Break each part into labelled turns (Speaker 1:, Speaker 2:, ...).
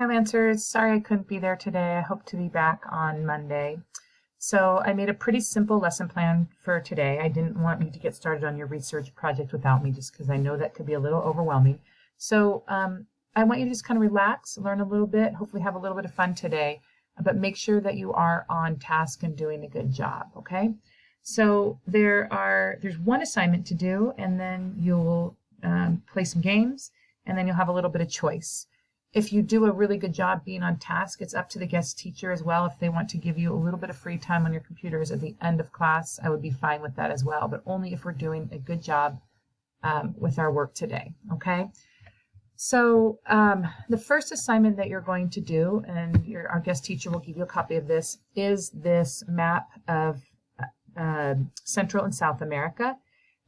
Speaker 1: Hi, Lancers. Sorry I couldn't be there today. I hope to be back on Monday. So I made a pretty simple lesson plan for today. I didn't want you to get started on your research project without me just because I know that could be a little overwhelming. So I want you to just kind of relax, learn a little bit, hopefully have a little bit of fun today, but make sure that you are on task and doing a good job, okay? So there's one assignment to do, and then you'll play some games, and then you'll have a little bit of choice. If you do a really good job being on task, it's up to the guest teacher as well. If they want to give you a little bit of free time on your computers at the end of class, I would be fine with that as well, but only if we're doing a good job with our work today, okay? So the first assignment that you're going to do, and our guest teacher will give you a copy of this, is this map of Central and South America.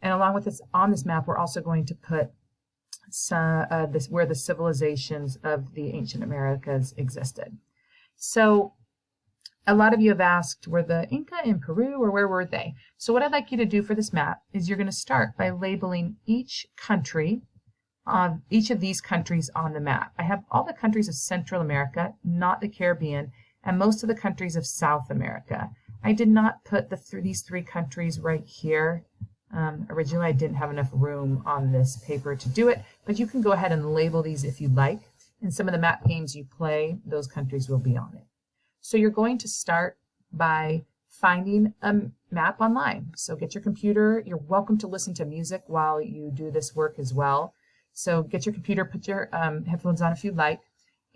Speaker 1: And along with this, on this map, we're also going to put where the civilizations of the ancient Americas existed. So a lot of you have asked, were the Inca in Peru or where were they? So what I'd like you to do for this map is you're going to start by labeling each of these countries on the map. I have all the countries of Central America, not the Caribbean, and most of the countries of South America. I did not put these three countries right here. Originally, I didn't have enough room on this paper to do it, but you can go ahead and label these if you'd like. In some of the map games you play, those countries will be on it. So you're going to start by finding a map online. So get your computer. You're welcome to listen to music while you do this work as well. So get your computer, put your headphones on if you'd like,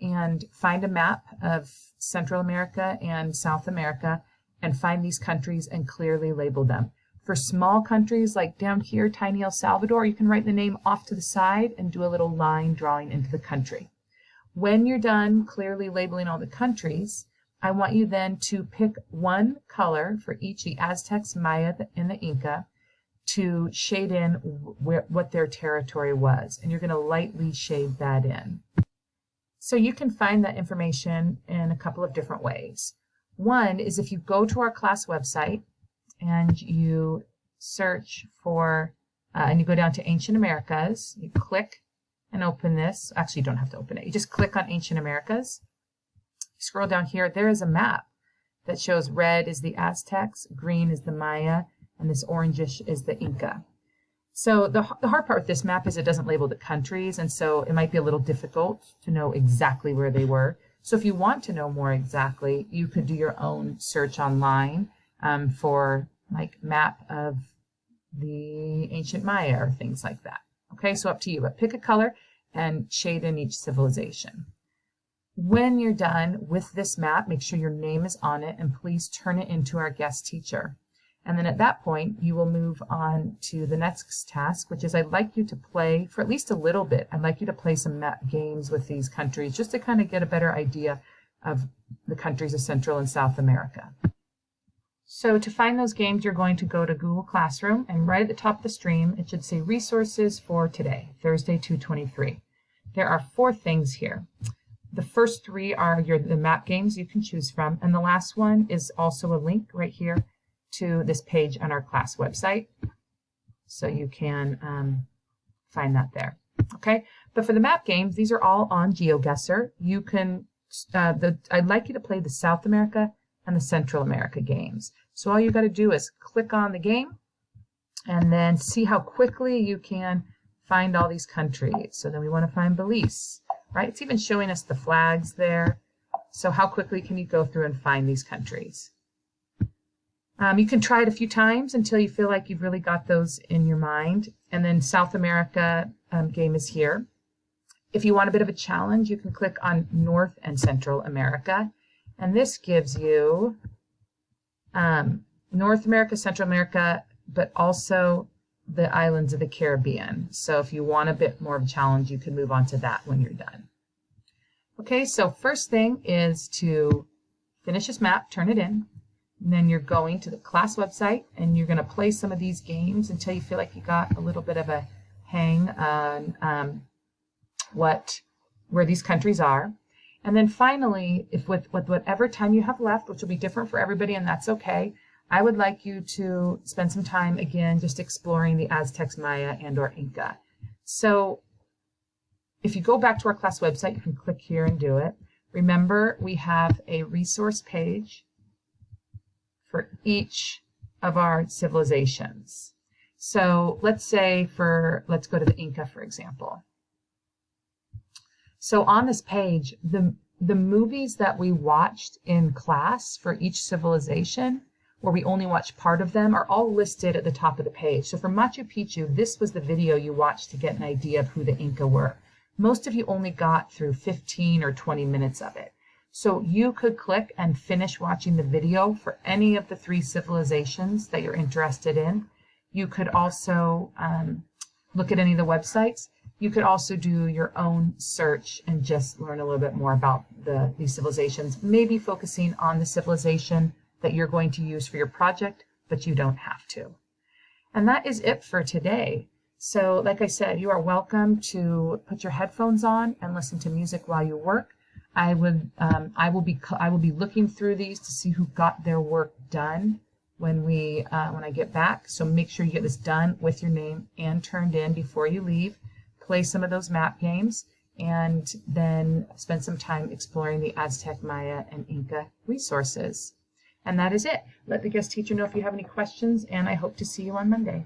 Speaker 1: and find a map of Central America and South America, and find these countries and clearly label them. For small countries like down here, tiny El Salvador, you can write the name off to the side and do a little line drawing into the country. When you're done clearly labeling all the countries, I want you then to pick one color for each, the Aztecs, Maya, and the Inca, to shade in what their territory was. And you're going to lightly shade that in. So you can find that information in a couple of different ways. One is if you go to our class website, and you search for, and you go down to Ancient Americas, you click and open this. Actually, you don't have to open it. You just click on Ancient Americas. You scroll down here, there is a map that shows red is the Aztecs, green is the Maya, and this orangish is the Inca. So the hard part with this map is it doesn't label the countries, and so it might be a little difficult to know exactly where they were. So if you want to know more exactly, you could do your own search online for like map of the ancient Maya or things like that. Okay, so up to you, but pick a color and shade in each civilization. When you're done with this map, make sure your name is on it and please turn it into our guest teacher. And then at that point, you will move on to the next task, which is I'd like you to play for at least a little bit. I'd like you to play some map games with these countries just to kind of get a better idea of the countries of Central and South America. So to find those games, you're going to go to Google Classroom, and right at the top of the stream, it should say Resources for Today, Thursday, 2/23. There are 4 things here. The first 3 are the map games you can choose from, and the last one is also a link right here to this page on our class website, so you can find that there. Okay, but for the map games, these are all on GeoGuessr. You can, I'd like you to play the South America and the Central America games. So all you got to do is click on the game and then see how quickly you can find all these countries. So then we want to find Belize, right? It's even showing us the flags there. So how quickly can you go through and find these countries? You can try it a few times until you feel like you've really got those in your mind. And then South America game is here. If you want a bit of a challenge, you can click on North and Central America. And this gives you North America, Central America, but also the islands of the Caribbean. So if you want a bit more of a challenge, you can move on to that when you're done. Okay, so first thing is to finish this map, turn it in, and then you're going to the class website and you're going to play some of these games until you feel like you got a little bit of a hang on where these countries are. And then finally, if with whatever time you have left, which will be different for everybody, and that's okay, I would like you to spend some time again just exploring the Aztecs, Maya, and or Inca. So if you go back to our class website, you can click here and do it. Remember, we have a resource page for each of our civilizations. So let's say let's go to the Inca, for example. So on this page, the movies that we watched in class for each civilization, where we only watched part of them, are all listed at the top of the page. So for Machu Picchu, this was the video you watched to get an idea of who the Inca were. Most of you only got through 15 or 20 minutes of it. So you could click and finish watching the video for any of the 3 civilizations that you're interested in. You could also look at any of the websites. You could also do your own search and just learn a little bit more about these civilizations, maybe focusing on the civilization that you're going to use for your project, but you don't have to. And that is it for today. So like I said, you are welcome to put your headphones on and listen to music while you work. I will be looking through these to see who got their work done when I get back. So make sure you get this done with your name and turned in before you leave. Play some of those map games, and then spend some time exploring the Aztec, Maya, and Inca resources. And that is it. Let the guest teacher know if you have any questions, and I hope to see you on Monday.